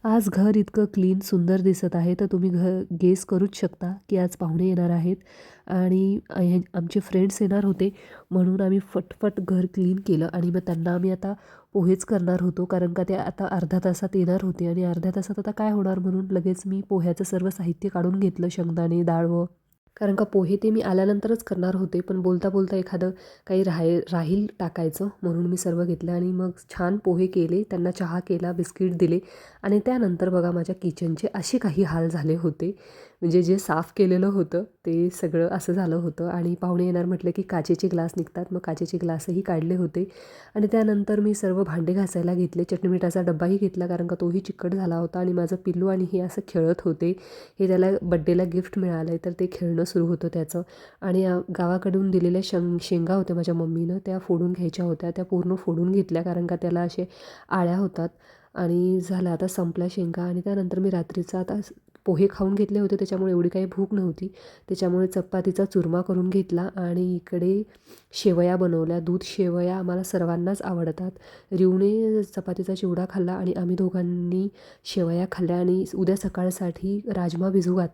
आज घर इतकं क्लीन सुंदर दिसत आहे, तर तुम्ही गेस करूच शकता की आज पाहुणे येणार आहेत आणि आमचे फ्रेंड्स येणार होते. म्हणून आम्ही फटफट घर क्लीन केलं आणि मग त्यांना आम्ही आता पोहेच करणार होतो, कारण का ते आता अर्ध्या तासात येणार होते आणि अर्ध्या तासात आता काय होणार, म्हणून लगेच मी पोह्याचं सर्व साहित्य काढून घेतलं, शेंगदाणे, डाळ कारण का पोहे ते मी आल्यानंतरच करणार होते, पण बोलता बोलता एखादं काही राहील टाकायचं, म्हणून मी सर्व घेतलं आणि मग छान पोहे केले, त्यांना चहा केला, बिस्किट दिले आणि त्यानंतर बघा माझ्या किचनचे असे काही हाल झाले होते. म्हणजे जे साफ केलेलं होतं ते सगळं असं झालं होतं आणि पाहुणे येणार म्हटलं की काचेचे ग्लास निघतात, मग काचेचे ग्लासही काढले होते आणि त्यानंतर मी सर्व भांडे घासायला घेतले. चटणीमीठाचा डब्बाही घेतला, कारण का तोही चिकट झाला होता आणि माझं पिल्लू आणि हे असं खेळत होते. हे त्याला बड्डेला गिफ्ट मिळालं आहे, तर ते खेळणं सुरू होतं त्याचं. आणि गावाकडून दिलेल्या शेंगा होत्या माझ्या मम्मीनं, त्या फोडून घ्यायच्या होत्या. त्या पूर्ण फोडून घेतल्या, कारण का त्याला असे आळ्या होतात. आणि झालं आता संपल्या शेंगा आणि त्यानंतर मी रात्रीचा आता पोहे खाऊन घेतले होते, त्याच्यामुळे एवढी काही भूक नव्हती. त्याच्यामुळे चपातीचा चुरमा करून घेतला आणि इकडे शेवया बनवल्या. दूध शेवया आम्हाला सर्वांनाच आवडतात. रिवणे चपातीचा चिवडा खाल्ला आणि आम्ही दोघांनी शेवया खाल्ल्या आणि उद्या सकाळसाठी राजमा भिजू घातले.